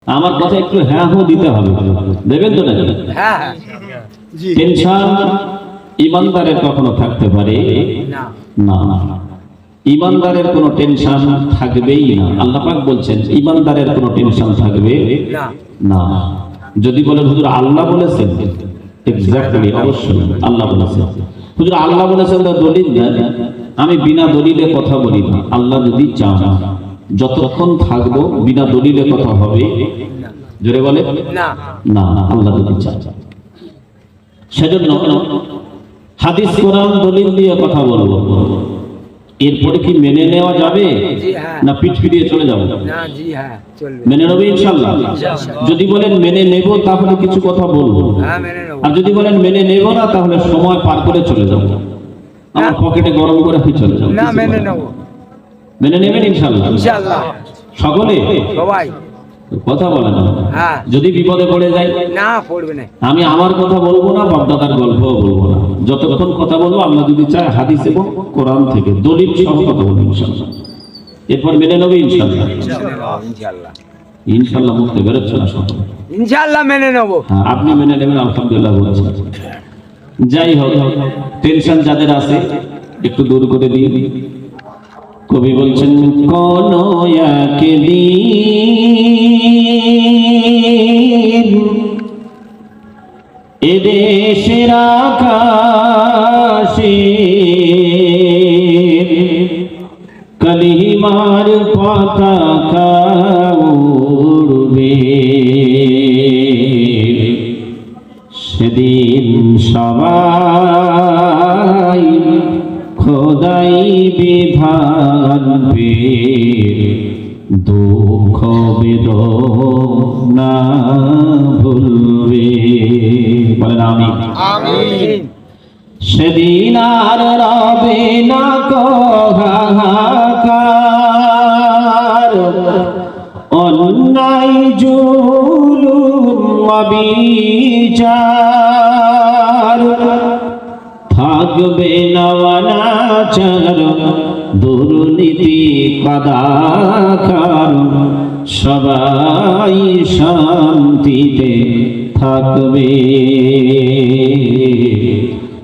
আমার কথা একটু হ্যাঁ হো দিতে হবে, দেবেন তো নাকি? হ্যাঁ জি। টেনশন ইমানদারের কখনো থাকতে পারে না, ইমানদারের কোনো টেনশন থাকবেই না। আল্লাহ পাক বলছেন ইমানদারের কোনো টেনশন থাকবে না। যদি বলেন হুজুর আল্লাহ বলেছেন, এক্স্যাক্টলি অবশ্যই আল্লাহ বলেছেন। হুজুর আল্লাহ বলেছেন তো দলিল দেন, আমি বিনা দলিলে কথা বলি না। আল্লাহ যদি চান যতক্ষণ থাকবো বিনা দলিলে কথা হবে, জোরে বলে না, আল্লাহ যদি চান। সেজন্য হাদিস কোরআন দলিল দিয়ে কথা বলবো, এরপরে কি মেনে নেওয়া যাবে না পিঠ ফিরিয়ে চলে যাবো? মেনে নেবো ইনশাআল্লাহ। যদি বলেন মেনে নেব তাহলে কিছু কথা বলবো, আর যদি বলেন মেনে নেব না তাহলে সময় পার করে চলে যাবো, আমার পকেটে গরম করে চলে যাবো। মেনে নেবেন ইনশাআল্লাহ? সকলে সবাই কথা বলেন। যদি বিপদে পড়ে যাই না, পড়বে না, আমি আমার কথা বলবো না, বাপদাদার গল্পও বলবো না। যতক্ষণ কথা বলবো আল্লাহ যদি চায় হাদিস এবং কোরআন থেকে দলিল সহ কথা বলবো ইনশাআল্লাহ। এরপর মেনে নেবে ইনশাআল্লাহ। ইনশাআল্লাহ মুখতে বেরোচ্ছে না সকল ইনশাআল্লাহ মেনে নেব। আপনি মেনে নেবেন আলহামদুলিল্লাহ বলছেন। যাই হোক, টেনশন যাদের আছে একটু দূর করে দিন। কবি বলছেন কোন একদিন এদেশের আকাশে কালিমার পতাকা উড়বে, সেদিন সবাই খোদাই বিধান পে দুঃখ বেদনা ভুলবে। বলেন আমিন। সেদিন আর রবে না কো হাহাকার, অন্যায় জুলুম অবিচার, থাকবে না অনাচার দুর্নীতি কদাচার, সবাই শান্তিতে থাকবে।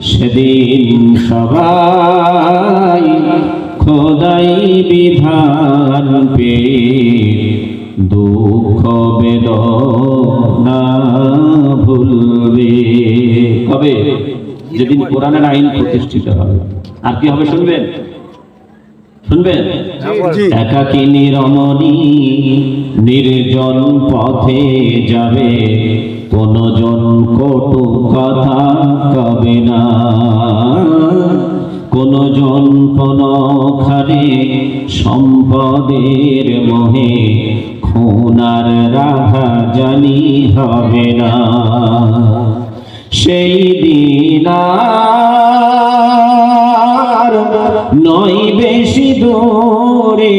সেদিন সবাই খোদাই বিধান পে দুঃখ বেদনা ভুলবে। কবে? যেদিন কোরআনের আইন প্রতিষ্ঠিত হবে। আর কি হবে শুনবেন? শুনবেন? একাকিনী রমণী নির্জন পথে যাবে, কোন জন কটু কথা কবে না, কোন জন কোন খানে সম্পদের মোহে খুনার রাধা জানি হবে না। সেই দিন আর নয় বেশি দূরে,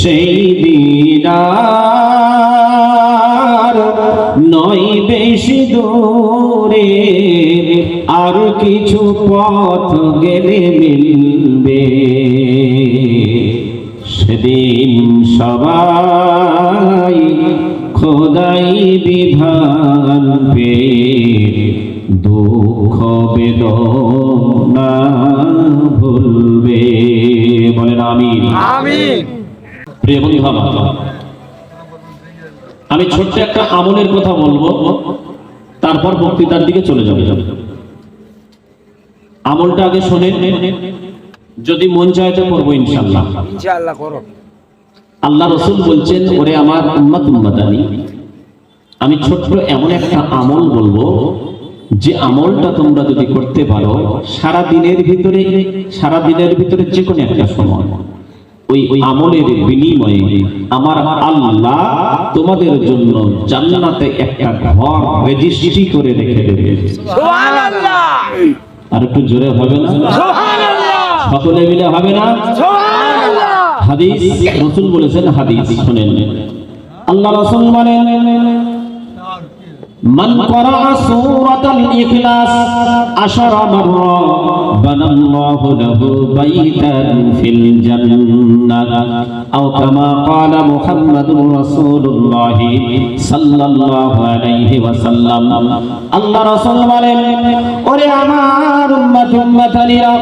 সেই দিন আর নয় বেশি দূরে, আর কিছু পথ গেলে মিলবে। সেদিন সবাই খোদাই বিধান পে দুঃখ বেদনা ভুলবে। বলেন আমিন। প্রিয় বন্ধু আমার, আমি ছোট্ট একটা আমলের কথা বলবো, তারপর বক্তৃতার দিকে চলে যাবে। আমলটা আগে শোনেন, যদি মন চায় তো করবো ইনশাআল্লাহ। করো। আল্লাহ রাসূল বলছেন ওরে আমার উম্মত উম্মতানি, আমি ছোট্ট এমন একটা আমল বলবো যে আমলটা তোমরা যদি করতে পারো সারা দিনের ভিতরে যে কোনো একটা সময় ওই আমলের বিনিময়ে আমার আল্লাহ তোমাদের জন্য জান্নাতে একটা ঘর রেজিস্ট্রি করে রেখে দেবে। সুবহানাল্লাহ। আর একটু জোরে হবে না? সুবহানাল্লাহ। সকলে মিলে হবে না? সুবহানাল্লাহ। হাদিস রাসূল বলেছেন, হাদিস শুনেন, আল্লাহ রাসূল বলেন মান ক্বারাআ সূরাতাল ইখলাস 10 মাররা বানাল্লাহু লাহু বাইতান ফিল জান্নাহ আও কামা ক্বালা মুহাম্মাদুর রাসূলুল্লাহ সাল্লাল্লাহু আলাইহি ওয়াসাল্লাম। আল্লাহ রাসূল বলেন, ওরে আমার উম্মতানিরা,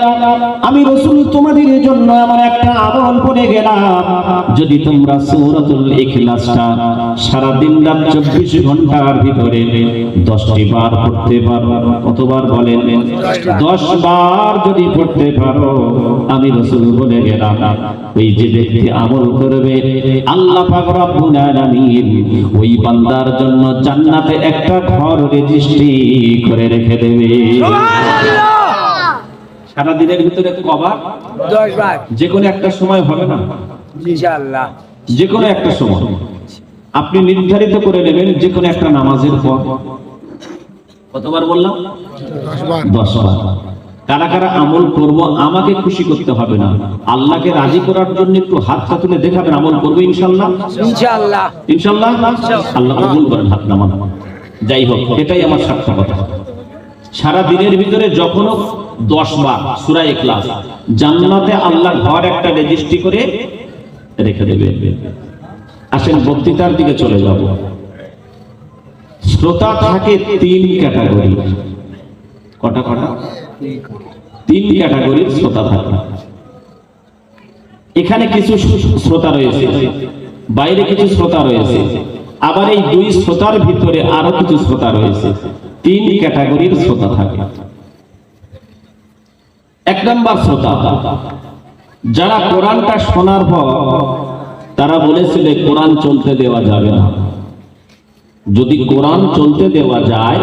আমি রাসূল তোমাদের জন্য আমার একটা আমল করে গেলাম। যদি তোমরা সূরাতুল ইখলাসটা সারা দিন রাত 24 ঘন্টার ভিতরে 10টি বার পড়তে পারো, কতবার বলেন? 10 বার যদি পড়তে পারো, আমি রাসূল বলে গেলাম, ওই যে ব্যক্তি আমল করবে, আল্লাহ পাক রব্বুল আলামিন ওই বান্দার জন্য জান্নাতে একটা ঘর রেজিস্ট্রি করে রেখে দেবে। সারা দিনের ভিতরে কবার? 10 বার। যে কোনো একটা সময় হবে না? ইনশাআল্লাহ। যে কোনো একটা সময় আপনি নির্ধারিত করে নেবেন, যে কোনো একটা নামাজের পর। কতবার বললাম? 10 বার। কারা কারা আমল করব? আমাকে খুশি করতে হবে না, আল্লাহকে রাজি করার জন্য একটু হাতটা তুলে দেখাবেন, আমল করবো ইনশাআল্লাহ। ইনশাআল্লাহ। ইনশাআল্লাহ। আল্লাহ কবুল করেন, হাত নামান। যাই হোক, এটাই আমার সার্থকতা। সারা দিনের ভিতরে যখন 10 বার সূরা ইখলাস, জান্নাতে আল্লাহ ঘর একটা রেজিস্ট্রি করে রেখে দেবে। আসেন বক্তৃতার দিকে চলে যাব। শ্রোতা থাকে 3 ক্যাটাগরি। কটা? 3 ক্যাটাগরির শ্রোতা থাকে। এখানে কিছু শ্রোতা রয়েছে, বাইরে কিছু শ্রোতা রয়েছে, আবার এই 2 শ্রোতার ভিতরে আরো কিছু শ্রোতা রয়েছে। 3 ক্যাটাগরির শ্রোতা থাকে। 1 নাম্বার শ্রোতা, যারা কোরআনটা শোনার পর তারা বলেছিল কোরআন চলতে দেওয়া যাবে না। যদি কোরআন চলতে দেওয়া যায়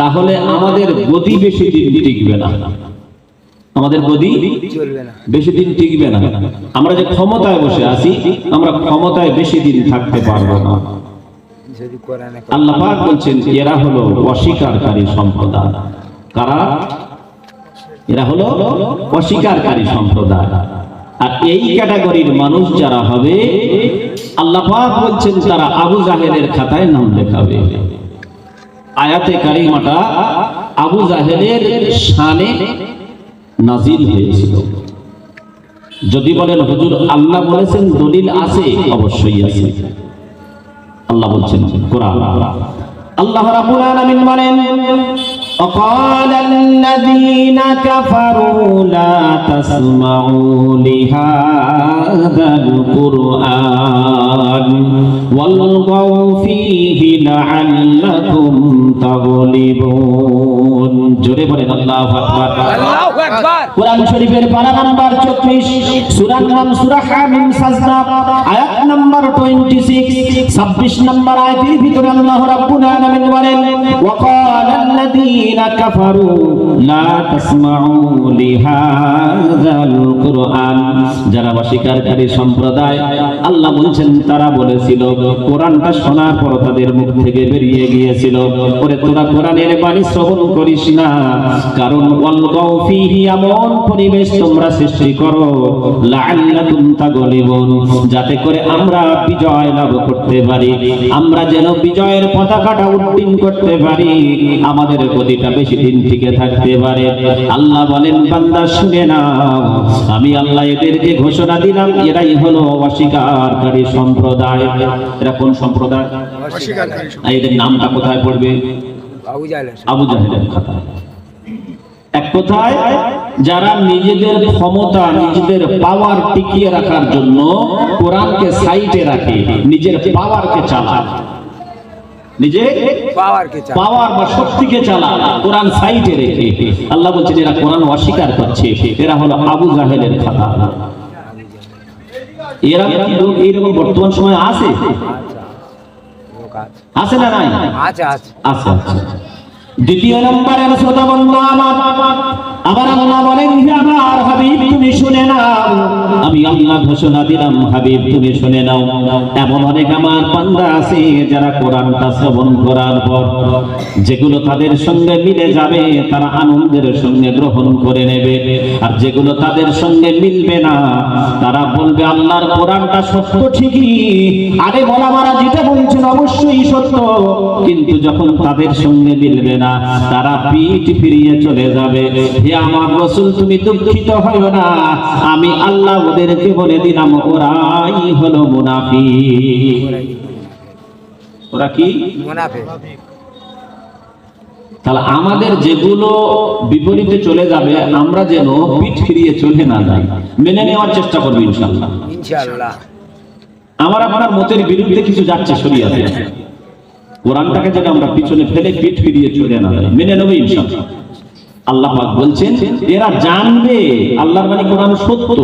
তাহলে আমাদের গদি বেশি দিন টিকবে না, আমাদের গদি চলবে না, বেশি দিন টিকবে না। আমরা যে ক্ষমতায় বসে আছি, আমরা ক্ষমতায় বেশি দিন থাকতে পারবো না। যদি কোরআনে আল্লাহ পাক বলছেন, এরা হলো অস্বীকারী সম্প্রদায়। কারা? এরা হলো অস্বীকারী সম্প্রদায়। আর এই ক্যাটাগরির মানুষ যারা হবে, আল্লাহ পাক বলছেন তারা আবু জাহেলের খাতায় নাম লেখাবে। আয়াতে কারিমাটা আবু জাহেলের শানে নাজিল হয়েছিল। যদি বলেন হুজুর আল্লাহ বলেছেন, দলিল আছে? অবশ্যই আছে। আল্লাহ বলছেন কোরআন, আল্লাহ রাব্বুল আলামিন বলেন, وقال الذين كفروا لا تسمعوا لهذا القرآن والغوا فيه لعلكم تغلبون। জোরে বলেন আল্লাহু আকবার। আল্লাহু আকবার। কোরআন শরীফের পারা নাম্বার 34, সূরার নাম সূরা হামিম সাজদা, আয়াত নাম্বার 26। 26 নাম্বার আয়াতের ভিতরে আল্লাহ রাব্বুল আলামিন বলেন, ওয়াকালাল্লাযীনা কাফারু লা তাসমাউ লিহাযাল কুরআন। যারা অস্বীকারী সম্প্রদায়, আল্লাহ বলছেন তারা বলেছিল, কোরআনটা শোনার পর তাদের মুখ থেকে বেরিয়ে গিয়েছিল, ওরে তোরা কোরআনের বাণী শ্রবণ করিস না, কারণ ওয়ালগাউ ফীহি, এমন পরিবেশ তোমরা সৃষ্টি করো, লাআল্লাকুম তাগলিবুন, যাতে করে আমরা বিজয় লাভ করতে পারি, আমরা যেন বিজয়ের পতাকাটা উড্ডীন করতে পারি, আমাদের গদিটা বেশি দিন টিকে থাকতে পারে। আল্লাহ বলেন, বান্দা শুনে নাও, আমি আল্লাহ এদেরকে ঘোষণা দিলাম, এরাই হলো অস্বীকারী সম্প্রদায়। এরা কোন সম্প্রদায়? অস্বীকারী। এদের নামটা কোথায় পড়বে? আবু জাহেল। আবু জাহেলের খাতায়। এক কথায়, যারা নিজেদের ক্ষমতা, নিজেদের পাওয়ার টিকিয়ে রাখার জন্য কোরআনকে সাইডে রাখে, নিজের পাওয়ারকে চালায়, নিজে পাওয়ার বা শক্তিকে চালায়, কোরআন সাইডে রেখে। আল্লাহ বলছেন এরা কোরআন অস্বীকার করছে, এরা হলো আবু জাহেলের খাতা। এরা কি লোক এইরকম বর্তমান সময় আছে? আছে না নাই? আছে। আছে। দ্বিতীয় নম্বরের শ্রোতা বন্ধু আমার, আবার আল্লাহ বলেন, হে আমার হাবিব তুমি শুনে নাও, আমি আল্লাহ ঘোষণা দিলাম হাবিব তুমি শুনে নাও, এমন অনেক আমার বান্দা আছে যারা কোরআনটা শ্রবণ করার পর যেগুলো তাদের সঙ্গে মিলে যাবে তারা আনন্দের সঙ্গে গ্রহণ করে নেবে, আর যেগুলো তাদের সঙ্গে মিলবে না তারা বলবে আল্লাহর কোরআনটা সত্য ঠিকই, আরে ওলামারা যেটা বলছেন অবশ্যই সত্য, কিন্তু যখন তাদের সঙ্গে মিলবে না তারা পিঠ ফিরিয়ে চলে যাবে। হে আমার রাসূল তুমি দুঃখিত হয়ো না, আমি আল্লাহ ওদেরকে বলে দিলাম ওরাই হলো মুনাফিক। ওরা কি? মুনাফিক। তাহলে আমাদের যেগুলো বিপরীতে চলে যাবে আমরা যেন পিঠ ফিরিয়ে চলে না যাই, মেনে নেওয়ার চেষ্টা করবো ইনশাআল্লাহ। ইনশাআল্লাহ। আমার আপনার মতের বিরুদ্ধে কিছু যাচ্ছে শরীয়তে, কোরআনটাকে যেন আমরা পিছনে ফেলে পিঠ ফিরিয়ে চলে না যাই, মেনে নেবো ইনশাআল্লাহ। আল্লাহ পাক বলছেন এরা জানবে আল্লাহর বাণী কোরআন সত্য,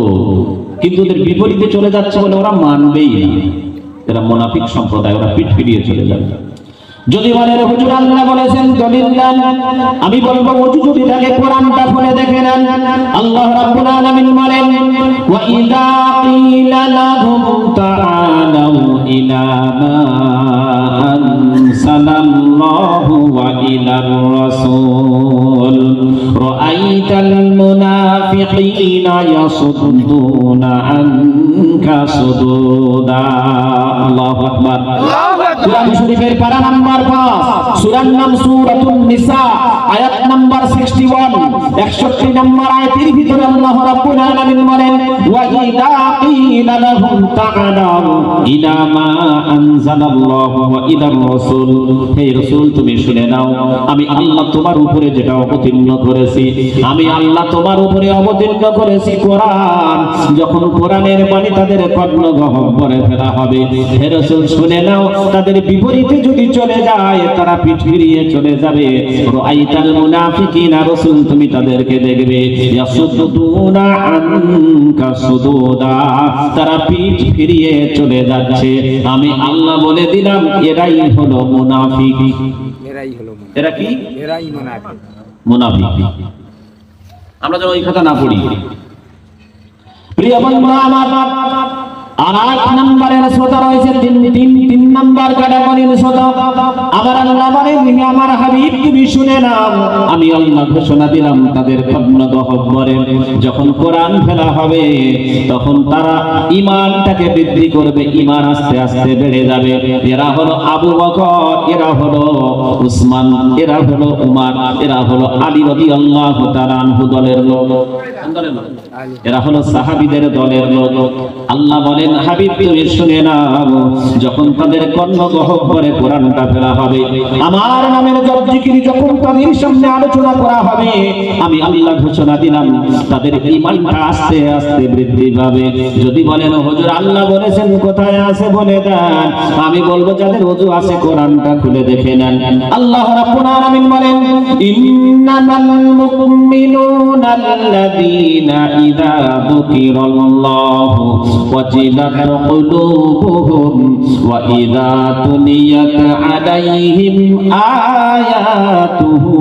কিন্তু ওদের বিপরীতে চলে যাচ্ছে বলে ওরা মানবেই না, এরা মুনাফিক সম্প্রদায়, ওরা পিঠ ফিরিয়ে চলে যাবে। যদি বলেন হুজুর আল্লাহ বলেছেন দলিল দেন, আমি বলবো হুজুর যদি থাকে কোরআনটা খুলে দেখে নেন। আল্লাহ রাব্বুল আলামিন বলেন ওয়া ইযা কিলা লাহুম তাআলাউ ইলা মা আনসালাল্লাহু ওয়া ইলার রাসূল রাআইতাল মুনাফিকিনা ইয়াসুদ্দুনা আনকা সুদুদা। আল্লাহু আকবার। কোরআন শরীফের পারা নাম্বার 5, সূরার নাম সূরাতুন নিসা, আয়াত নাম্বার 61, 61 নম্বর আয়াতের ভিতরে আল্লাহ রাব্বুল আলামিন বলেন ওয়া ইযা কিলা লাহুম তাআলাউ ইলা মা আনজালাল্লাহু ওয়া ইলার রাসূল, হে রাসূল তুমি শুনে নাও, আমি আল্লাহ তোমার উপরে যেটা অবতীর্ণ করেছি, আমি আল্লাহ তোমার উপরে অবতীর্ণ করেছি কোরআন, যখন কোরআনের বাণী তাদের কর্ণ গহ্বরে ফেলা হবে, হে রাসূল শুনে নাও তাদের বিপরীতে যদি চলে যায় তারা পিঠ ফিরিয়ে চলে যাবে। রাআইতাল মুনাফিকিনা রাসূল তুমি তাদেরকে দেখবে ইয়াসুদ্দুনা আনকা সুদুদা, তারা পিঠ ফিরিয়ে চলে যাচ্ছে, আমি আল্লাহ বলে দিলাম এরাই হলো মুনাফিক। এরাই হলো মুনাফিক। এরা কি? এরাই মুনাফিক। মুনাফিক। আমরা যেন ওই কথা না পড়ি। প্রিয় বন্ধুরা আমার, আর 8 নম্বরের শ্রোতা রয়েছে, তিন নম্বর ক্যাটাগরির শ্রোতা। আবার আল্লাহ বলেন হে আমার হাবিব তুমি শুনে নাও, আমি আল্লাহ ঘোষণা দিলাম তাদের কর্ণ গহ্বরে যখন কোরআন ফেলা হবে তখন তারা ঈমানটাকে বৃদ্ধি করবে, ঈমান আস্তে আস্তে বেড়ে যাবে। এরা হলো আবু বকর, এরা হলো উসমান, এরা হলো উমর, এরা হলো আলী রাদিয়াল্লাহু তাআলা আনহু দলের লোক, এরা হলো সাহাবীদের দলের লোক। আল্লাহ বলেন হাবিব তুমি শুনে নাও, যখন তাদের কর্ণ গহ্বরে কোরআনটা ফেলা হবে, আমার নামের জিকির যখন তাদের সামনে আলোচনা করা হবে, আমি আল্লাহ ঘোষণা দিলাম তাদের ঈমানটা আস্তে আস্তে বৃদ্ধি পাবে। যদি বলেন হুজুর আল্লাহ বলেছেন কোথায় আছে বলে দেন, আমি বলবো যাদের ওযু আছে কোরআনটা খুলে দেখে নেন। আল্লাহ রাব্বুল আলামিন বলেন ইন্নামাল মুমিনুনা আল্লাযীনা ইযা যুকিরাল্লাহু ওয়াজিলাত কুলুবুহুম ওয়া ইযা তুলিয়াত আলাইহিম আয়াতুহু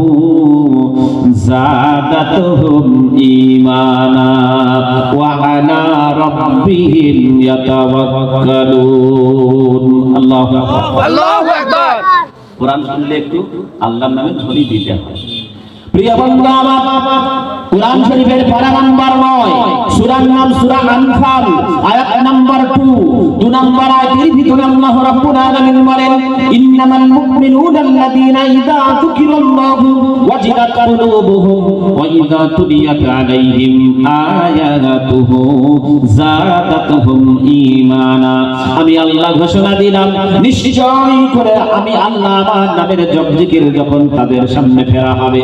যাদাতুহুম ঈমানা ওয়া আলা রাব্বিহিম ইয়াতাওয়াক্কালুন। আল্লাহু আকবার। আল্লাহু আকবার। কোরআন শুনলে একটু আল্লাহর নামে ঝড়ি দিতে হয়। প্রিয় বন্ধু আমার, কোরআন শরীফের পারা নাম্বার 9, সূরার নাম সূরা আনফাল, আয়াত নাম্বার 2 নম্বর আয়াতের ভিতরে আল্লাহ রাব্বুল আলামিন বলেন ইন্নামাল মুমিনুনা আল্লাযীনা ইযা যুকিরাল্লাহু ওয়াজিলাত কুলুবুহুম ওয়া ইযা তুলিয়াত আলাইহিম আয়াতুহু যাদাতুহুম ঈমানা। আমি আল্লাহ ঘোষণা দিলাম নিশ্চয় করে আমি আল্লাহ আমার নামের জিকির যখন তাদের সামনে ফেরা হবে,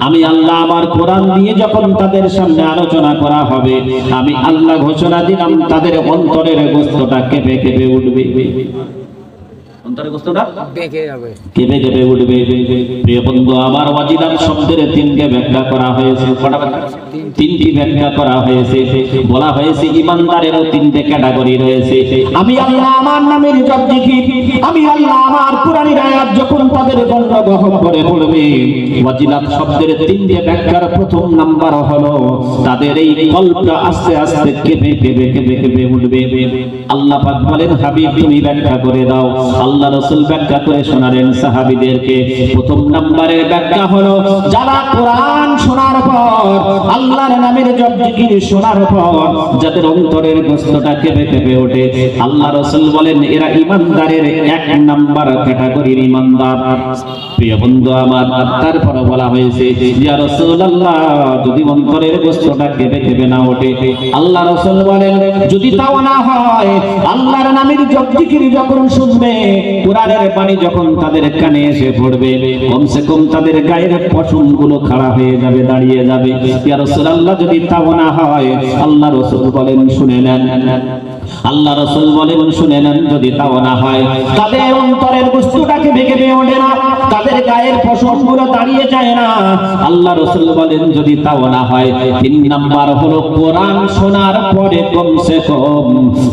আমি আল্লাহ আমার কোরআন দিয়ে যখন তাদের সামনে আলোচনা করা হবে, আমি আল্লাহ ঘোষণা দিলাম তাদের অন্তরের গোস্তটা কেঁপে কেঁপে উঠবে। অন্তরের গোস্তটা বেঁকে যাবে। কেঁপে কেঁপে উঠবে। প্রিয় বন্ধু আমার, ওয়াজিলাত শব্দের তিনটে ব্যাখ্যা করা হয়েছে। কটা ব্যাখ্যা? তিনটি ব্যাখ্যা করা হয়েছে। বলা হয়েছে ইমানদারেরও তিনটে ক্যাটাগরি রয়েছে। আমি আল্লাহ আমার নামের জপ জিকির, আমি আল্লাহ আমার কুরআনের আয়াত যখন তাদের গন্ধবহ করে পড়বে, ওয়াজিলাত শব্দের তিনটে ব্যাখ্যার প্রথম নাম্বার হলো তাদের এই কল্পটা আস্তে আস্তে কেঁপে কেঁপে কেঁপে কেঁপে উঠবে। আল্লাহ পাক বলেন, হাবিব তুমি ব্যাখ্যা করে দাও। আল্লাহ রাসূল ব্যাখ্যা করে শোনালেন সাহাবীদেরকে। প্রথম নম্বরের ব্যাখ্যা হলো যারা কোরআন শোনার পর, আল্লাহর নামের জপ জিকির শোনার পর যাদের অন্তরের গোস্তটা কেঁপে কেঁপে ওঠে, আল্লাহ রাসূল বলেন এরা ঈমানদারের এক নাম্বার ক্যাটাগরির ঈমানদার। প্রিয় বন্ধু আমার, তারপর বলা হয়েছে ইয়া রাসূলুল্লাহ যদি অন্তরের গোস্তটা কেঁপে কেঁপে না ওঠে, আল্লাহ রাসূল বলেন যদি তাও না হয়, আল্লাহর নামের জপ জিকির যখন শুনবে, কোরআনের বাণী যখন তাদের কানে এসে পড়বে, কমসে কম তাদের গায়ের পশমগুলো খাড়া হয়ে যাবে, দাঁড়িয়ে যাবে। ইয়া রাসূলুল্লাহ যদি তাও না হয়, আল্লাহ রাসূল বলেন শুনে নেন, আল্লাহ রাসূল বলেন শুনে নেন, যদি তাও না হয়, তাদের অন্তরের বস্তুটাকে ভেঙে দিয়ে ওঠে না, তাদের গায়ের পশমগুলো দাঁড়িয়ে যায় না, আল্লাহ রাসূল বলেন যদি তাও না হয়, তিন নাম্বার হলো কোরআন শোনার পরে কমসে কম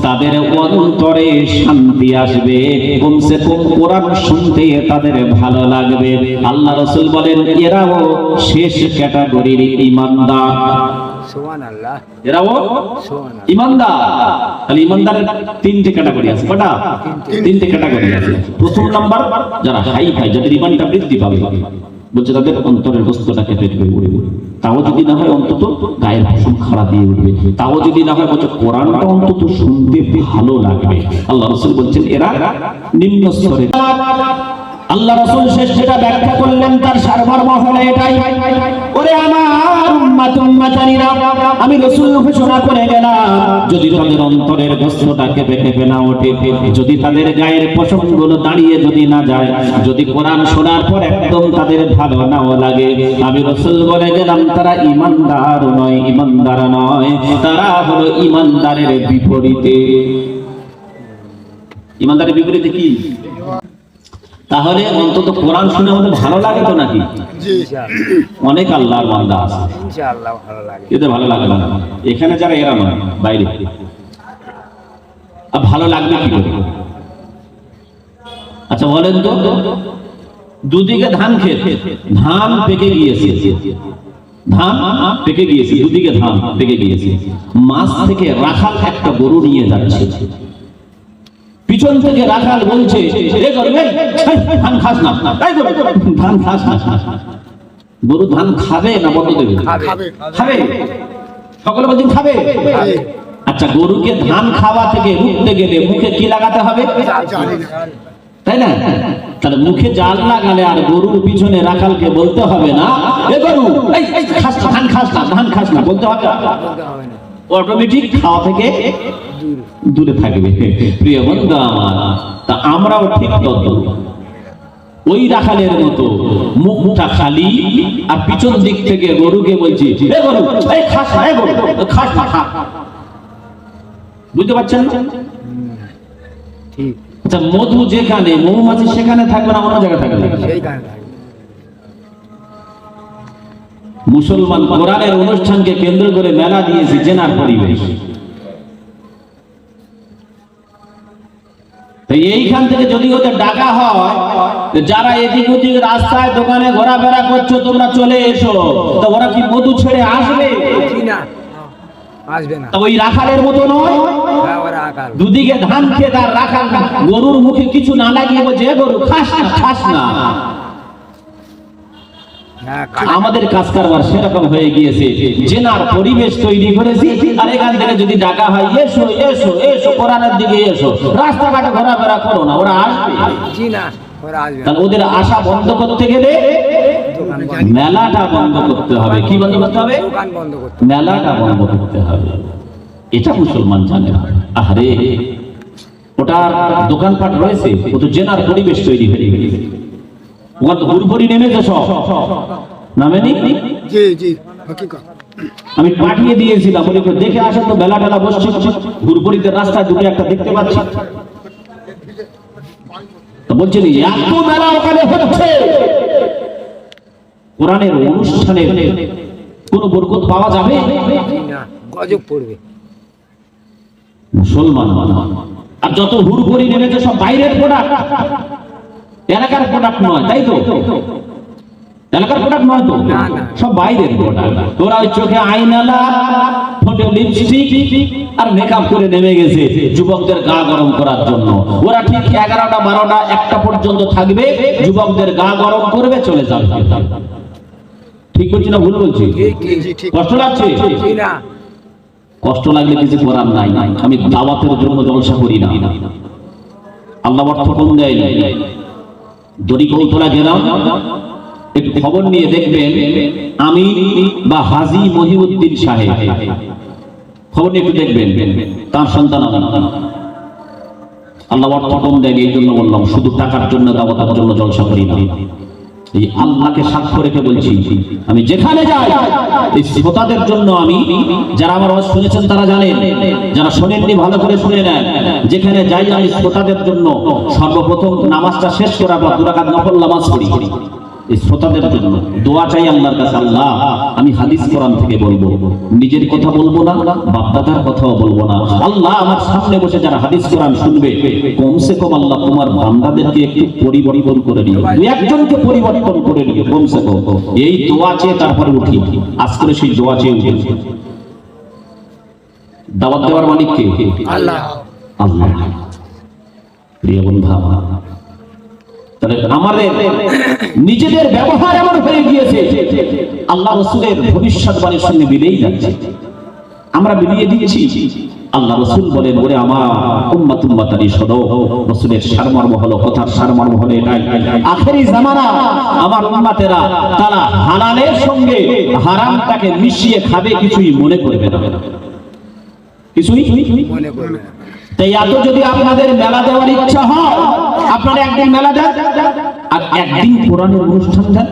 তাদের অন্তরে শান্তি আসবে, কমসে কম কোরআন শুনতে তাদের ভালো লাগবে। আল্লাহ রাসূল বলেন এরাও শেষ ক্যাটাগরির ঈমানদার। সুবহানাল্লাহ। এরাও সুবহানাল্লাহ। ঈমানদার। তাহলে ঈমানদারের তিনটে ক্যাটাগরি আছে। কটা? তিনটে ক্যাটাগরি আছে। প্রথম নাম্বার যারা হাই ফাই, যাদের ঈমানটা বৃদ্ধি পাবে, বলছে তাদের অন্তরের বস্তুটা কেঁপে কেঁপে উঠবে। তাও যদি না হয় অন্তত গায়ের পশম খাড়া দিয়ে উঠবে। তাও যদি না হয় বলছে কোরআনটা অন্তত শুনতে ভালো লাগবে। আল্লাহ রাসূল বলছেন এরা নিম্ন স্তরের। আল্লাহ রাসূল শেষ যেটা ব্যাখ্যা করলেন তার সারমর্ম হলো এটাই, ওরে আমার উম্মত উম্মতানিরা, আমি রাসূল ঘোষণা করে গেলাম যদি তাদের অন্তরের গোস্তটা কেঁপে কেঁপে না ওঠে, যদি তাদের গায়ের পশমগুলো দাঁড়িয়ে যদি না যায়, যদি কোরআন শোনার পর একদম তাদের ভালো নাও লাগে, আমি রাসূল বলে গেলাম তারা ঈমানদার নয়, ঈমানদার নয়, তারা হলো ঈমানদারের বিপরীতে। ঈমানদারের বিপরীতে কি? তাহলে অন্তত কোরআন শুনে আমাদের ভালো লাগে তো নাকি? অনেক আল্লাহর বান্দা আছে ইনশাআল্লাহ ভালো লাগে, এদের ভালো লাগে না। এখানে যারা এরা নয়, বাইরে আর ভালো লাগবে কি করে? আচ্ছা বলেন তো, দুদিকে ধান ক্ষেত, ধান পেকে গিয়েছে, ধান পেকে গিয়েছে, দুদিকে ধান পেকে গিয়েছে, মাছ থেকে রাখাল একটা গরু নিয়ে যাচ্ছে, পিছন থেকে রাখাল বলছে এ গরু ধান খাস না, ধান খাস না। গরু ধান খাবে না বন্ধ দেবে? খাবে। সকলে বলছেন খাবে। আচ্ছা গরুকে ধান খাওয়া থেকে রুখতে গেলে মুখে কি লাগাতে হবে? তাই না? তাহলে মুখে জাল লাগালে আর গরুর পিছনে রাখালকে বলতে হবে না এ গরু খাস না, ধান খাস না, ধান খাস না, বলতে হবে না, অটোমেটিক খাওয়া থেকে দূরে থাকবে। প্রিয় বন্ধু আমার, তা আমরাও ঠিক তত ওই রাখালের মতো মুখটা খালি আর পিছন দিক থেকে গরুকে বলছি এ গরু খাস না, গরু খাস না, খা। বুঝতে পারছেন? ঠিক। আচ্ছা মধু যেখানে, মৌমাছি সেখানে থাকবে না, অন্য জায়গায় থাকবে? মুসলমান কোরআনের অনুষ্ঠানকে কেন্দ্র করে মেলা দিয়েছে জেনার পরিবেশ। এইখান থেকে যদি ওদের ডাকা হয় যারা এদিক ওদিক রাস্তায় দোকানে ঘোরাফেরা করছো তোমরা চলে এসো, তো ওরা কি মধু ছেড়ে আসবে? আসবে না। ওই রাখালের মতো নয়, দুদিকে ধান খেত আর রাখাল গরুর মুখে কিছু না লাগিয়ে বলছে গরু খাস না, খাস না। আমাদের কাজ কারবার সেরকম হয়ে গিয়েছে, জেনার পরিবেশ তৈরি করেছি। আর এখান থেকে যদি ডাকা হয় এসো এসো এসো কোরআনের দিকে এসো, রাস্তাঘাটে ঘোরাফেরা করো না, ওরা আসবে না। তাহলে ওদের আশা বন্ধ করতে গেলে মেলাটা বন্ধ করতে হবে। কি বন্ধ করতে হবে? মেলাটা বন্ধ করতে হবে। এটা মুসলমান জানে না। আরে ওটার দোকানপাট রয়েছে, ও তো জেনার পরিবেশ তৈরি হয়ে গেছে। ওখান তো হুড়পড়ি নেমেছে, সব নামেনি। আমি পাঠিয়ে দিয়েছিলাম, বলি দেখে আসেন তো বেলা টেলা বসছে, হুড়পড়িতে রাস্তায় দুটো একটা দেখতে পাচ্ছি। তো বলছেন এত মেলা ওখানে হচ্ছে, কোরআনের অনুষ্ঠানে কোন বরকত পাওয়া যাবে? না, গজব পড়বে। মুসলমান আর যত হুড়গুড়ি নেমেছে সব বাইরের প্রোডাক্ট, এলাকার প্রোডাক্ট নয়, তাই তো? এলাকার প্রোডাক্ট নয় তো, না, না। সব বাইরের প্রোডাক্ট। ওরা ওই চোখে আইনালা, ঠোঁটে লিপস্টিক আর মেকআপ করে নেমে গেছে যুবকদের গা গরম করার জন্য। ওরা ঠিক 11টা 12টা 1টা পর্যন্ত থাকবে, যুবকদের গা গরম করবে, চলে যাবে। ঠিক বলছি না ভুল বলছি? কষ্ট লাগছে? জি না। কষ্ট লাগলে কিছু করার নাই। আমি দাওয়াতের জন্য জলসা করি না। আল্লাহ অর্থ কম দেয়। দড়িকৌতলা গেলাম, একটু খবর নিয়ে দেখবেন আমি বা হাজী মহিউদ্দিন সাহেব, খবর নিয়ে একটু দেখবেন তার সন্তান আল্লাহ অর্থ কম দেয়। এই জন্য বললাম শুধু টাকার জন্য দাওয়াতের জন্য জলসা করি না। এই আল্লাহকে সাক্ষ্য রেখে বলছি, আমি যেখানে যাই এই শ্রোতাদের জন্য, আমি যারা আমার আওয়াজ শুনেছেন তারা জানেন, যারা শোনেননি ভালো করে শুনে নেন, যেখানে যাই আমি শ্রোতাদের জন্য সর্বপ্রথম নামাজটা শেষ করার পর 2 রাকাত নফল নামাজ পড়ি। এই শ্রোতাদের জন্য দোয়া চাই আল্লাহর কাছে, আল্লাহ আমি হাদিস কোরআন থেকে বলবো, নিজের কথা বলবো না, বাপদাদার কথাও বলবো না। আল্লাহ আমার সামনে বসে যারা হাদিস কোরআন শুনবে, কমসে কম আল্লাহ তোমার বান্দাদেরকে একটু পরিবর্তন করে নিও, একজনকে পরিবর্তন করে নিও কমসে কম। এই দোয়া চেয়ে তারপরে উঠি, আজ করে সেই দোয়া চেয়ে উঠি। দাওয়াত দেওয়ার মালিক কে? আল্লাহ। আল্লাহ। প্রিয় বন্ধু আমার, তাহলে আমাদের নিজেদের ব্যবহার এমন হয়ে গিয়েছে আল্লাহ রাসূলের ভবিষ্যৎবাণীর সঙ্গে মিলেই যাচ্ছে, আমরা মিলিয়ে দিয়েছি। আল্লাহ রাসূল বলেন, ওরে আমার উম্মত উম্মতানি শোনো, রাসূলের সারমর্ম হলো, কথার সারমর্ম হলো এটাই, আখেরি জামানা আমার উম্মতেরা তারা হালালের সঙ্গে হারামটাকে মিশিয়ে খাবে, কিছুই মনে করবে না, কিছুই মনে করবে না। তাই এত যদি আপনাদের মেলা দেওয়ার ইচ্ছা হয়, আপনারা একদিন মেলা দেন আর একদিন কোরআনের অনুষ্ঠান দেন,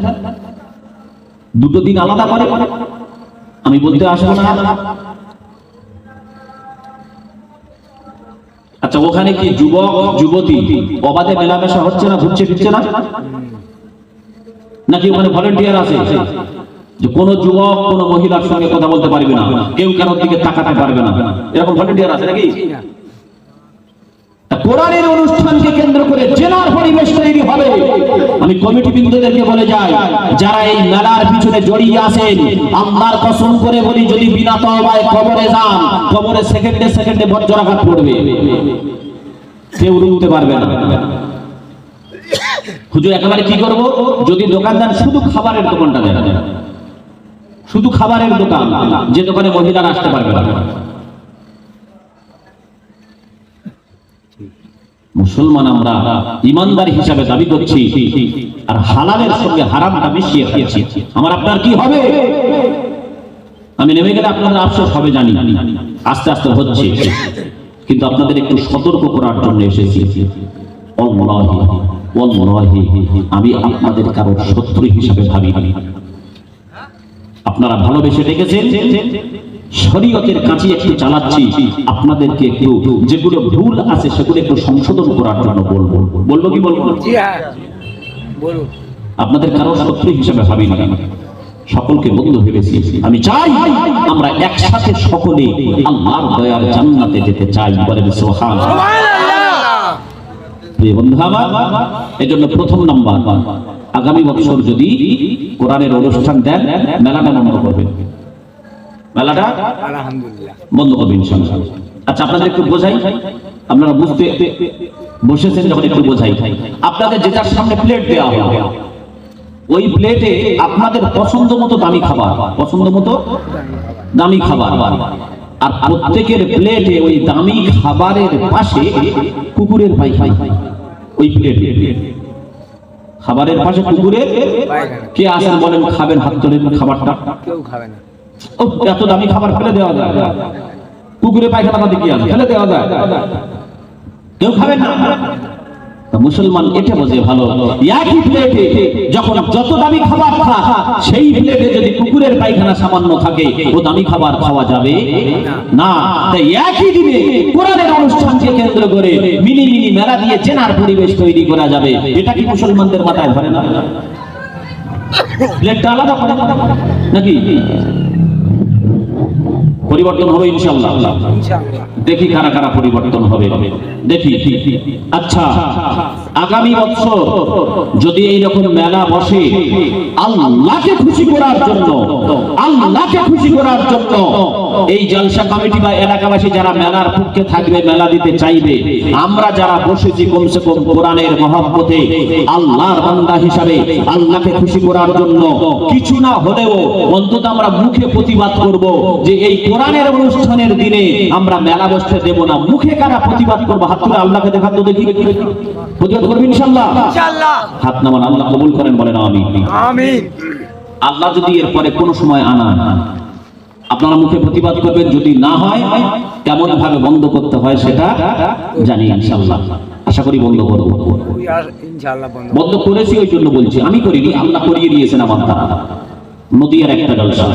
2 দিন আলাদা করে। আমি বলতে আসবো না। আচ্ছা, ওখানে কি যুবক যুবতী অবাধে মেলামেশা হচ্ছে না, ঘুরছে ফিরছে না? নাকি ওখানে ভলেন্টিয়ার আছে যে কোন যুবক কোন মহিলার সঙ্গে কথা বলতে পারবে না, কেউ কারোর দিকে তাকাতে পারবে না, এরকম ভলেন্টিয়ার আছে নাকি? জি না। কোরআনের অনুষ্ঠানকে কেন্দ্র করে জেলার পরিবেশ তৈরি হবে। আমি কমিটি বৃন্দদেরকে বলে যাই, যারা এই মেলার পিছনে জড়িয়ে আছেন, আল্লাহর কসম করে বলি, যদি বিনা তওবায় কবরে যান, কবরে সেকেন্ডে সেকেন্ডে বজ্রাঘাত পড়বে, কেউ রুখতে পারবে না। হুজুর একেবারে কি করব? যদি দোকান দেন, শুধু খাবারের দোকানটা দেন, শুধু খাবারের দোকান, যে দোকানে মহিলারা আসতে পারবে না। মুসলমান আমরা ইমানদার হিসাবে দাবি করছি, আর হালালের সঙ্গে হারামটা মিশিয়ে খাচ্ছি, আমার আপনার কি হবে? আমি নেমে গেলে আপনাদের আফসোস হবে জানি, আস্তে আস্তে হচ্ছে, কিন্তু আপনাদের একটু সতর্ক করার জন্য এসেছি। ওয়াল্লাহি ওয়াল্লাহি আমি আপনাদের কারো শত্রু হিসাবে ভাবি না। আপনারা ভালোবেসে ডেকেছেন, শরীয়তের কাছে একটু চালাচ্ছি, আপনাদেরকে একটু যেগুলো ভুল আছে সেগুলো একটু সংশোধন করার জন্য বলবো। বলবো কি বলবো না? জি হ্যাঁ, বলুন। আপনাদের কারো শত্রু হিসেবে ভাবি না, সকলকে বন্ধু ভেবেছি। আমি চাই আমরা একসাথে সকলে আল্লাহর দয়ার জান্নাতে যেতে চাই, বলেন সুবহানাল্লাহ। প্রিয় বন্ধু আমার, এজন্য প্রথম নাম্বার, আগামী বছর যদি কোরআনের অনুষ্ঠান দেন, মেলাটা বন্ধ করবেন, মেলাটা আলহামদুলিল্লাহ বন্ধ করবে ইনশাআল্লাহ। আচ্ছা, আপনাদের একটু বোঝাই, আপনারা বুঝতে বসেছেন যখন একটু বোঝাই। আপনাদের যেটার সামনে প্লেট দেওয়া হবে, ওই প্লেটে আপনাদের পছন্দ মতো দামি খাবার, পছন্দ মতো দামি খাবার, আর প্রত্যেকের প্লেটে ওই দামি খাবারের পাশে কুকুরের পায়খানা। ওই প্লেটে খাবারের পাশে কুকুরের পায়খানা। কে আসেন বলেন, খাবেন? হাত তোলেন খাবারটা। কেউ খাবে না। ও, এত দামি খাবার ফেলে দেওয়া যায়? কুকুরে পায়খানা তাতে কি আছে, ফেলে দেওয়া যায়? কেউ খাবেন না। মুসলমান এটা বোঝে ভালো, একই প্লেটে যখন যত দামি খাবার খা, সেই প্লেটে যদি কুকুরের পায়খানা সামান্য থাকে, ও দামি খাবার খাওয়া যাবে না। তাই একই দিনে কোরআনের অনুষ্ঠানকে কেন্দ্র করে মিনি মিনি মেলা দিয়ে চেনার পরিবেশ তৈরি করা যাবে, এটা কি মুসলমানদের মাথায় ধরে না? প্লেটটা আলাদা করে নাকি? পরিবর্তন হবে ইনশাআল্লাহ। ইনশাআল্লাহ। দেখি কারা কারা পরিবর্তন হবে, দেখি। আচ্ছা, আগামী বছর যদি এইরকম মেলা বসে আল্লাহকে খুশি করার জন্য, আল্লাহকে খুশি করার জন্য এই জলসা কমিটি বা এলাকাবাসী যারা মেলার পক্ষে থাকবে, মেলা দিতে চাইবে, আমরা যারা বসেছি কমসে কম কোরআনের মহব্বতে আল্লাহর বান্দা হিসাবে আল্লাহকে খুশি করার জন্য কিছু না হলেও অন্তত আমরা মুখে প্রতিবাদ করব যে এই কোরআনের অনুষ্ঠানের দিনে আমরা মেলা বসতে দেব না। মুখে কারা প্রতিবাদ করবো? হাত তুলে আল্লাহকে দেখান তো দেখি। প্রতিবাদ করবেন ইনশাআল্লাহ? ইনশাআল্লাহ। হাত নামান, আল্লাহ কবুল করেন, বলেন আমিন। আমিন। আল্লাহ যদি এরপরে কোনো সময় আনান, আপনারা মুখে প্রতিবাদ করবেন। যদি না হয়, কেমন ভাবে বন্ধ করতে হয় সেটা জানি ইনশাআল্লাহ। আশা করি বন্ধ করব। ইনশাআল্লাহ বন্ধ করেছি, ওই জন্য বলছি, আমি করিনি, আল্লাহ করিয়ে দিয়েছেন আমার দ্বারা। নদীয়ার একটা জলসা,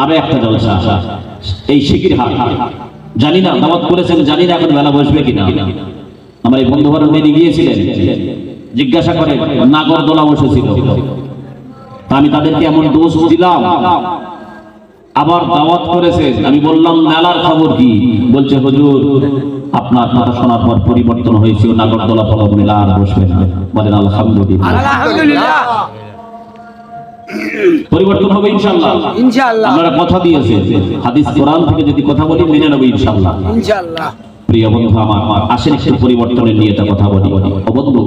আরো একটা জলসা এই শিকির হাট, জানি না দাওয়াত করেছেন, জানি না এখন মেলা বসবে কিনা। আমার এই বন্ধু বান্ধব মেয়ে গিয়েছিলেন, জিজ্ঞাসা করে নাগরদোলা বসেছিল, আমি তাদেরকে এমন দোষ দিলাম, আবার দাওয়াত করেছেন। আমি বললাম মেলার খবর কি? বলছে হুজুর আপনার কথা শোনার পর পরিবর্তন হয়েছে, নাগরদোলা ফলক মেলা আর বসবে না। বলেন আলহামদুলিল্লাহ। আলহামদুলিল্লাহ। পরিবর্তন হবে ইনশাআল্লাহ। ইনশাআল্লাহ। আপনারা কথা দিয়েছেন, হাদিস কোরআন থেকে যদি কথা বলি মেনে নেব ইনশাআল্লাহ। ইনশাআল্লাহ। প্রিয় বন্ধু আমার, আসেন একটু পরিবর্তনের নিয়ে কথা বলি। বন্ধু,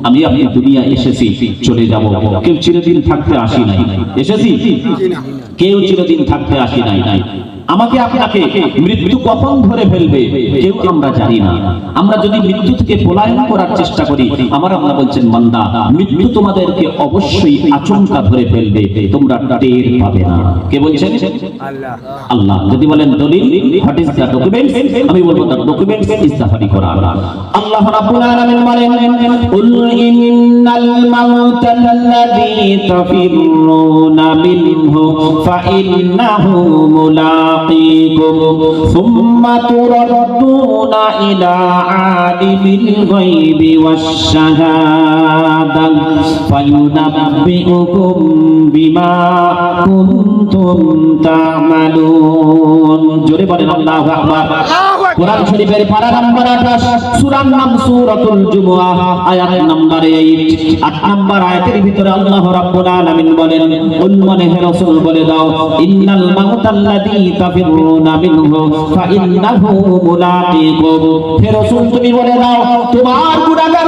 আমি আপনি দুনিয়া এসেছি, চলে যাব, কেউ চিরদিন থাকতে আসি নাই। এসেছি, কেউ চিরদিন থাকতে আসি নাই। আমাকে আপনাকে মৃত্যু কখন ধরে ফেলবে কেউ আমরা জানি না। আমরা যদি মৃত্যু থেকে পলায়ন করার চেষ্টা করি, আমার আল্লাহ বলছেন বান্দা মৃত্যু তোমাদেরকে অবশ্যই আচমকা ধরে ফেলবে, তোমরা টের পাবে না। কে বলছেন? আল্লাহ। আল্লাহ। যদি বলেন দলিল, হোয়াট ইজ দ্য ডকুমেন্ট, আমি বলবো the document is the holy Quran. আল্লাহ রাব্বুল আলামিন বলেন কুল ইন্নাল মাউতাল্লাযী তাফিরুনা মিনহু ফাইন্নাহু মুলাকিকুম সুম্মা তুরাদ্দুনা ইলা আলিমিল গায়বি ওয়াশ শাহাদা ফায়ুনাব্বিউকুম বিমা কুনতুম তা'মালুন। জোরে বলেন আল্লাহু আকবার। কোরআন শরীফের পারা নাম্বার 28, সূরার নাম সূরাতুল জুমুআহ, আয়াত নাম্বার 8। 8 নাম্বার আয়াতের ভিতরে আল্লাহ রাব্বুল আলামিন বলেন কুল মানে হে রাসূল বলে দাও ইন্নাল মাউতাল্লাযী তাফিরুনা মিনহু ফাইন্নাহু মুলাকিকুম। হে রাসূল তুমি বলে দাও তোমার গুনাহগার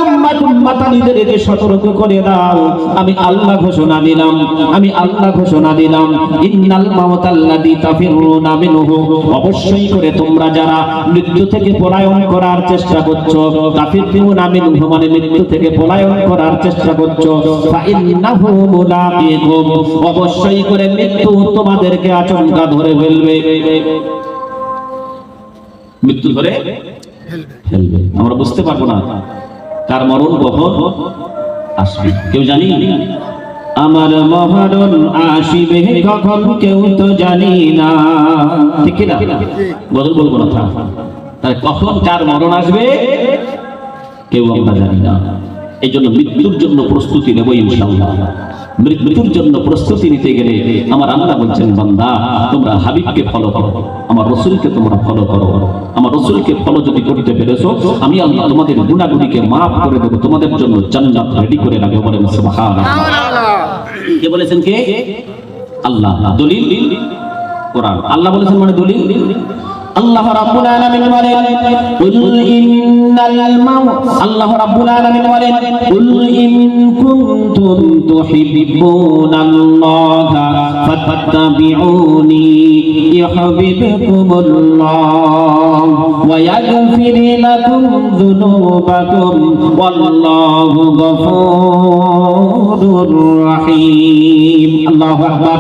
উম্মতানিদেরকে সতর্ক করে দাও, আমি আল্লাহ ঘোষণা দিলাম, আমি আল্লাহ ঘোষণা দিলাম ইন্নাল মাউতাল্লাযী তাফিরুনা মিনহু, অবশ্যই করে তোমরা যারা মৃত্যু থেকে পলায়ন করার চেষ্টা করছো, তাফিরুনা মিনহু মানে মৃত্যু থেকে পলায়ন করার চেষ্টা করছো, ফাইন্নাহু মুলাকিকুম, অবশ্যই করে মৃত্যু তোমাদেরকে আচমকা ধরে ফেলবে। মৃত্যু ধরে ফেলবে, আমরা বুঝতে পারবো না কার মরণ কখন আসবে, কেউ জানি? আমার মরণ আসিবে কখন কেউ তো জানি না, ঠিক না? বলবো না, তাহলে কখন কার মরণ আসবে কেউ আমরা জানি না। এই জন্য মৃত্যুর জন্য প্রস্তুতি নেব ইনশাআল্লাহ। মৃত্যুর জন্য প্রস্তুতি নিতে গেলে আমার আল্লাহ বলছেন বান্দা তোমরা হাবিবকে ফলো করো, আমার রাসূলকে তোমরা ফলো করো। আমার রাসূলকে ফলো যদি করতে পেরেছো, আমি আল্লাহ তোমাদের গুনাহগুলিকে maaf করে দেব, তোমাদের জন্য জান্নাত রেডি করে রাখবো। বলেন সুবহানাল্লাহ। কে বলেছেন? কে? আল্লাহ। দলিল কোরআন। আল্লাহ বলেছেন মানে দলিল। আল্লাহ রাব্বুল আলামিন বলেন কুল ইন্নাল আল্লাহ রাব্বুল আলামিন বলেন কুল ইন কুনতুম তুহিব্বুনাল্লাহা ফাত্তাবিউনি ইউহিব্বুকুমুল্লাহ ওয়া ইয়াগফির লাকুম যুনুবাকুম ওয়াল্লাহু গফুরুর রহিম। আল্লাহু আকবার।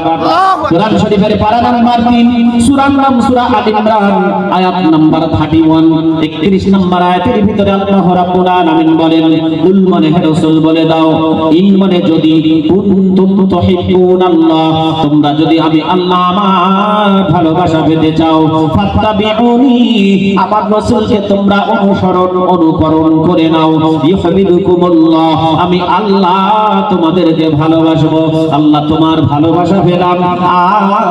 কোরআন শরীফের পারা নাম্বার 3, সূরার নাম সূরা আল ইমরান, আয়াত নাম্বার 31 31 নম্বর আয়াতের ভিতরে আল্লাহ রাব্বুল আলামিন বলেন কুল মানে হে রাসূল বলে দাও ইন মানে যদি কুনতুম তুহিব্বুনাল্লাহ তোমরা যদি আমি আল্লাহ আমার ভালোবাসা পেতে চাও ফাত্তাবিউনি আমার রাসূলকে তোমরা অনুকরণ করে নাও ইউহিব্বুকুমুল্লাহ আমি আল্লাহ তোমাদেরকে ভালোবাসবো আল্লাহ তোমার ভালোবাসা পেলাম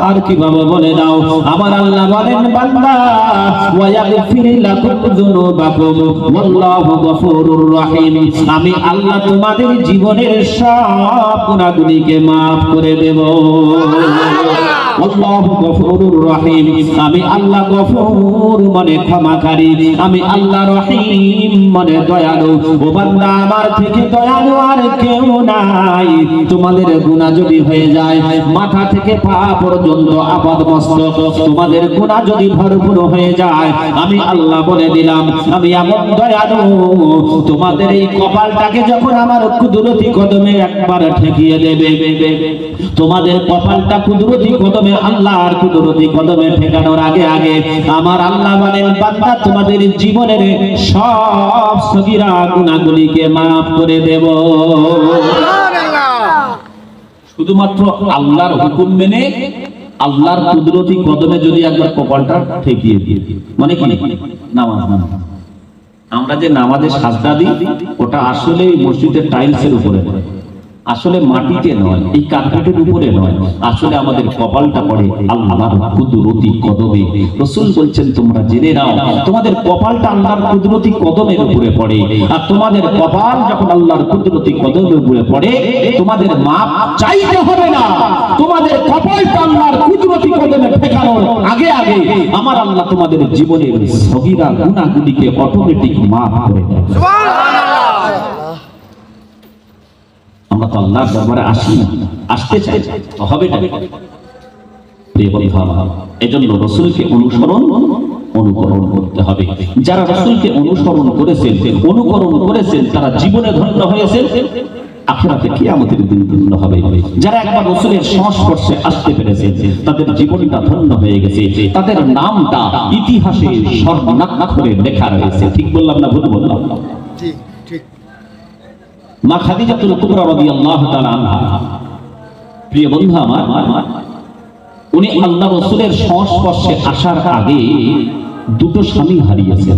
আর কিভাবে বলে দাও আমার আল্লাহ বলেন বান্দা ওয়া ইয়াগফির লাকুম যুনুবাকুম ওয়াল্লাহু গফুরুর রহিম আমি আল্লাহ তোমাদের জীবনের সব গুনাহগুলিকে maaf করে দেব আল্লাহু গফুরুর রহিম আমি আল্লাহ গফুর মানে ক্ষমাকারী আমি আল্লাহ রহিম মানে দয়ালু ও বান্দা আমার থেকে দয়ালু আর কেউ নাই তোমাদের গুনাহ যদি হয়ে যায় মাথা থেকে পা পর্যন্ত আপাদ মস্তক তোমাদের গুনাহ যদি ভরপুর হয়ে যায় আমি আল্লাহ বলে দিলাম আমি এমন দয়ালু তোমাদের এই কপালটাকে যখন আমার কুদরতি কদমে একবার ঠেকিয়ে দেবে তোমাদের কপালটা কুদরতি কদমে আল্লাহর কুদরতি কদমে ঠেকানোর আগে আগে আমার আল্লাহ বলেন বান্দা তোমাদের জীবনের সব সগীরা গুনাহগুলিকে maaf করে দেব শুধুমাত্র আল্লাহর হুকুম মেনে আল্লাহর কুদরতি কদমে যদি একবার কপালটা ঠেকিয়ে দিয়ে মানে কি নামাজ আমরা যে নামাজে সাজদা দিই ওটা আসলে মসজিদের টাইলসের উপরে আসলে মাটিতে নয় এই কার্পেটের উপরে নয় আসলে আমাদের কপালটা পড়ে আল্লাহর কুদরতি কদমে রাসূল বলছেন তোমরা জেনে নাও তোমাদের কপালটা আল্লাহর কুদরতি কদমের উপরে পড়ে আর তোমাদের কপাল যখন আল্লাহর কুদরতি কদমের উপরে পড়ে তোমাদের মাপ চাইতে হবে না তোমাদের কপালটা আল্লাহর কুদরতি কদমে ঠেকানোর আগে আগে আমার আল্লাহ তোমাদের জীবনের সগীরা গুনাহগুলিকে অটোমেটিক মাফ করে দেন সুবহানাল্লাহ আমরা তো আল্লাহর দরবারে আসি না আসতে চাই তো হবে না প্রিয় বন্ধুরা এজন্য রাসূলকে অনুকরণ করতে হবে যারা রাসূলকে অনুকরণ করেছেন তারা জীবনে ধন্য হয়েছেন আখিরাতে কিয়ামতের দিন ধন্য হবে যারা একবার রাসূলের সংস্পর্শে আসতে পেরেছে তাদের জীবনটা ধন্য হয়ে গেছে তাদের নামটা ইতিহাসে স্বর্ণাক্ষরে লেখা রয়েছে ঠিক বললাম না ভুল বললাম ঠিক ঠিক মা খাদিজাতুল কুবরা রাদিয়াল্লাহু তাআলা আনহা প্রিয় বন্ধু আমার উনি আল্লাহ রাসূলের সংস্পর্শে আসার আগে দুটো স্বামী হারিয়েছেন